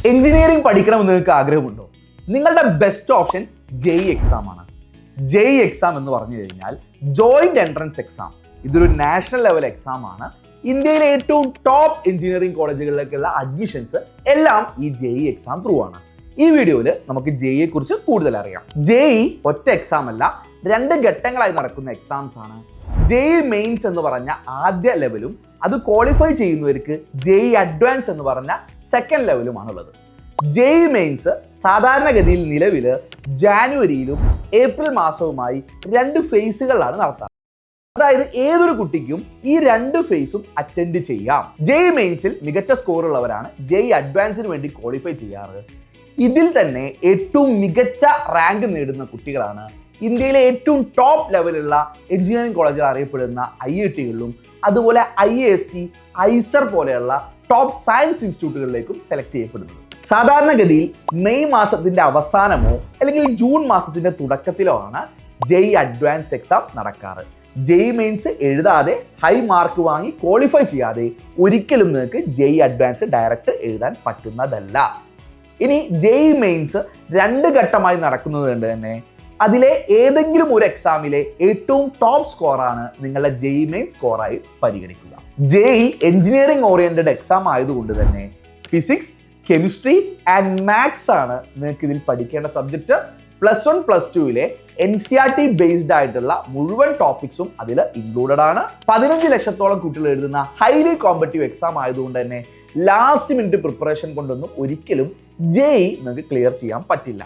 Engineering പഠിക്കണമെന്ന് നിങ്ങൾക്ക് ആഗ്രഹമുണ്ടോ? നിങ്ങളുടെ ബെസ്റ്റ് ഓപ്ഷൻ ജെഇ എക്സാം ആണ്. ജെഇ എക്സാം എന്ന് പറഞ്ഞു കഴിഞ്ഞാൽ ജോയിന്റ് എൻട്രൻസ് എക്സാം. ഇതൊരു നാഷണൽ ലെവൽ എക്സാം ആണ്. ഇന്ത്യയിലെ ഏറ്റവും ടോപ്പ് എഞ്ചിനീയറിംഗ് കോളേജുകളിലേക്കുള്ള അഡ്മിഷൻസ് എല്ലാം ഈ ജെഇ എക്സാം ത്രൂ ആണ്. ഈ വീഡിയോയിൽ നമുക്ക് ജെഇയെ കുറിച്ച് കൂടുതൽ അറിയാം. ജെഇ ഒറ്റ എക്സാം അല്ല, 2 ഘട്ടങ്ങളായി നടക്കുന്ന എക്സാംസ് ആണ്. ജെഇ മെയിൻസ് എന്ന് പറഞ്ഞ ആദ്യ ലെവലും അത് ക്വാളിഫൈ ചെയ്യുന്നവർക്ക് ജെഇ അഡ്വാൻസ് എന്ന് പറഞ്ഞ സെക്കൻഡ് ലെവലുമാണുള്ളത്. ജെഇ മെയിൻസ് സാധാരണഗതിയിൽ നിലവിൽ ജാനുവരിയിലും ഏപ്രിൽ മാസവുമായി 2 ഫേസുകളിലാണ് നടത്താറ്. അതായത് ഏതൊരു കുട്ടിക്കും ഈ 2 ഫേസും അറ്റൻഡ് ചെയ്യാം. ജെഇ മെയിൻസിൽ മികച്ച സ്കോർ ഉള്ളവരാണ് ജെഇ അഡ്വാൻസിന് വേണ്ടി ക്വാളിഫൈ ചെയ്യാറ്. ഇതിൽ തന്നെ ഏറ്റവും മികച്ച റാങ്ക് നേടുന്ന കുട്ടികളാണ് ഇന്ത്യയിലെ ഏറ്റവും ടോപ്പ് ലെവലുള്ള എഞ്ചിനീയറിംഗ് കോളേജുകൾ അറിയപ്പെടുന്ന IITകളിലും അതുപോലെ IIST, ഐസർ പോലെയുള്ള ടോപ്പ് സയൻസ് ഇൻസ്റ്റിറ്റ്യൂട്ടുകളിലേക്കും സെലക്ട് ചെയ്യപ്പെടുന്നത്. സാധാരണഗതിയിൽ മെയ് മാസത്തിന്റെ അവസാനമോ അല്ലെങ്കിൽ ജൂൺ മാസത്തിന്റെ തുടക്കത്തിലോ ആണ് ജെഇ അഡ്വാൻസ് എക്സാം നടക്കാറ്. ജെഇ മെയിൻസ് എഴുതാതെ ഹൈ മാർക്ക് വാങ്ങി ക്വാളിഫൈ ചെയ്യാതെ ഒരിക്കലും നിങ്ങൾക്ക് ജെഇ അഡ്വാൻസ് ഡയറക്റ്റ് എഴുതാൻ പറ്റുന്നതല്ല. ഇനി ജെഇ മെയിൻസ് 2 ഘട്ടമായി നടക്കുന്നത് കൊണ്ട് തന്നെ അതിലെ ഏതെങ്കിലും ഒരു എക്സാമിലെ ഏറ്റവും ടോപ്പ് സ്കോറാണ് നിങ്ങളുടെ ജെഇ മെയിൻ സ്കോറായി പരിഗണിക്കുക. ജെഇ എഞ്ചിനീയറിംഗ് ഓറിയന്റഡ് എക്സാം ആയതുകൊണ്ട് തന്നെ ഫിസിക്സ്, കെമിസ്ട്രി ആൻഡ് മാത്സ് ആണ് നിങ്ങൾക്ക് ഇതിൽ പഠിക്കേണ്ട സബ്ജക്റ്റ്. +1, +2 NCERT ബേസ്ഡ് ആയിട്ടുള്ള മുഴുവൻ ടോപ്പിക്സും അതിൽ ഇൻക്ലൂഡഡ് ആണ്. 15 ലക്ഷത്തോളം കുട്ടികൾ എഴുതുന്ന ഹൈലി കോമ്പറ്റീവ് എക്സാം ആയതുകൊണ്ട് തന്നെ ലാസ്റ്റ് മിനിറ്റ് പ്രിപ്പറേഷൻ കൊണ്ടൊന്നും ഒരിക്കലും ജെഇ നിങ്ങൾക്ക് ക്ലിയർ ചെയ്യാൻ പറ്റില്ല.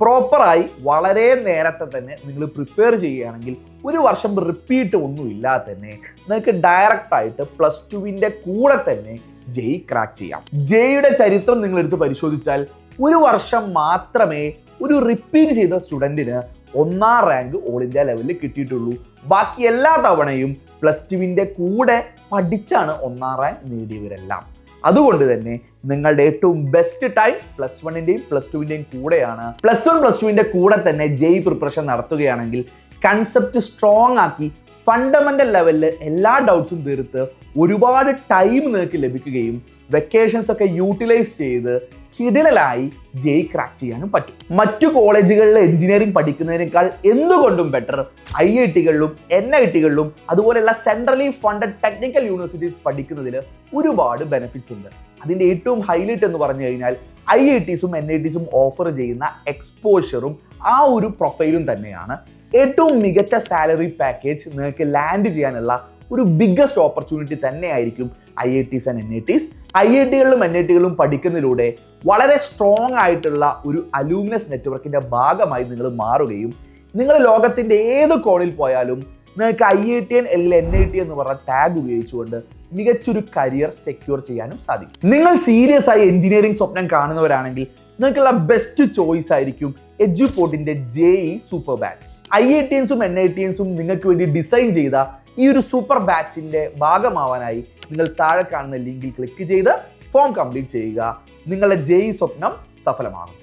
പ്രോപ്പറായി വളരെ നേരത്തെ തന്നെ നിങ്ങൾ പ്രിപ്പയർ ചെയ്യുകയാണെങ്കിൽ 1 വർഷം റിപ്പീറ്റ് ഒന്നും ഇല്ലാതെ തന്നെ നിങ്ങൾക്ക് ഡയറക്റ്റ് ആയിട്ട് +2 കൂടെ തന്നെ ജെഇ ക്രാക്ക് ചെയ്യാം. ജെഇയുടെ ചരിത്രം നിങ്ങൾ എടുത്ത് പരിശോധിച്ചാൽ 1 വർഷം മാത്രമേ ഒരു റിപ്പീറ്റ് ചെയ്ത സ്റ്റുഡൻറ്റിന് 1ാം റാങ്ക് ഓൾ ഇന്ത്യ ലെവലിൽ കിട്ടിയിട്ടുള്ളൂ. ബാക്കി എല്ലാ തവണയും +2 കൂടെ പഠിച്ചാണ് 1ാം റാങ്ക് നേടിയവരെല്ലാം. അതുകൊണ്ട് തന്നെ നിങ്ങളുടെ ഏറ്റവും ബെസ്റ്റ് ടൈം +1ന്റെയും +2ന്റെയും കൂടെയാണ്. +1, +2ന്റെ കൂടെ തന്നെ ജെഇ പ്രിപ്പറേഷൻ നടത്തുകയാണെങ്കിൽ കൺസെപ്റ്റ് സ്ട്രോങ് ആക്കി ഫണ്ടമെന്റൽ ലെവലിൽ എല്ലാ ഡൗട്ട്സും തീർത്ത് ഒരുപാട് ടൈം നിങ്ങൾക്ക് ലഭിക്കുകയും വെക്കേഷൻസ് ഒക്കെ യൂട്ടിലൈസ് ചെയ്ത് കിടിലനായി ജെഇ ക്രാക്ക് ചെയ്യാനും പറ്റും. മറ്റു കോളേജുകളിൽ എഞ്ചിനീയറിംഗ് പഠിക്കുന്നതിനേക്കാൾ എന്തുകൊണ്ടും ബെറ്റർ IITകളിലും NITകളിലും അതുപോലെയുള്ള സെൻട്രലി ഫണ്ടഡ് ടെക്നിക്കൽ യൂണിവേഴ്സിറ്റീസ് പഠിക്കുന്നതിൽ ഒരുപാട് ബെനിഫിറ്റ്സ് ഉണ്ട്. അതിൻ്റെ ഏറ്റവും ഹൈലൈറ്റ് എന്ന് പറഞ്ഞു കഴിഞ്ഞാൽ IITസും NITസും ഓഫർ ചെയ്യുന്ന എക്സ്പോഷറും ആ ഒരു പ്രൊഫൈലും തന്നെയാണ്. ഏറ്റവും മികച്ച സാലറി പാക്കേജ് നിങ്ങൾക്ക് ലാൻഡ് ചെയ്യാനുള്ള ഒരു ബിഗ്ഗസ്റ്റ് ഓപ്പർച്യൂണിറ്റി തന്നെയായിരിക്കും IITs ആൻഡ് NITs. IITകളിലും NITകളിലും പഠിക്കുന്നതിലൂടെ വളരെ സ്ട്രോങ് ആയിട്ടുള്ള ഒരു അലൂമിനസ് നെറ്റ്വർക്കിന്റെ ഭാഗമായി നിങ്ങൾ മാറുകയും നിങ്ങൾ ലോകത്തിന്റെ ഏത് കോണിൽ പോയാലും നിങ്ങൾക്ക് IIT അല്ലെങ്കിൽ NIT എന്ന് പറഞ്ഞ ടാഗ് ഉപയോഗിച്ചുകൊണ്ട് മികച്ചൊരു കരിയർ സെക്യൂർ ചെയ്യാനും സാധിക്കും. നിങ്ങൾ സീരിയസ് ആയി എഞ്ചിനീയറിംഗ് സ്വപ്നം കാണുന്നവരാണെങ്കിൽ നിങ്ങൾക്കുള്ള ബെസ്റ്റ് ചോയ്സ് ആയിരിക്കും എഡ്യൂപോർട്ടിന്റെ ജെഇ സൂപ്പർ ബാച്ച്. IITസും NITസും നിങ്ങൾക്ക് വേണ്ടി ഡിസൈൻ ചെയ്ത ഈ ഒരു സൂപ്പർ ബാച്ചിന്റെ ഭാഗമാവാനായി നിങ്ങൾ താഴെ കാണുന്ന ലിങ്കിൽ ക്ലിക്ക് ചെയ്ത് ഫോം കംപ്ലീറ്റ് ചെയ്യുക. നിങ്ങളുടെ ജെഇ സ്വപ്നം സഫലമാകും.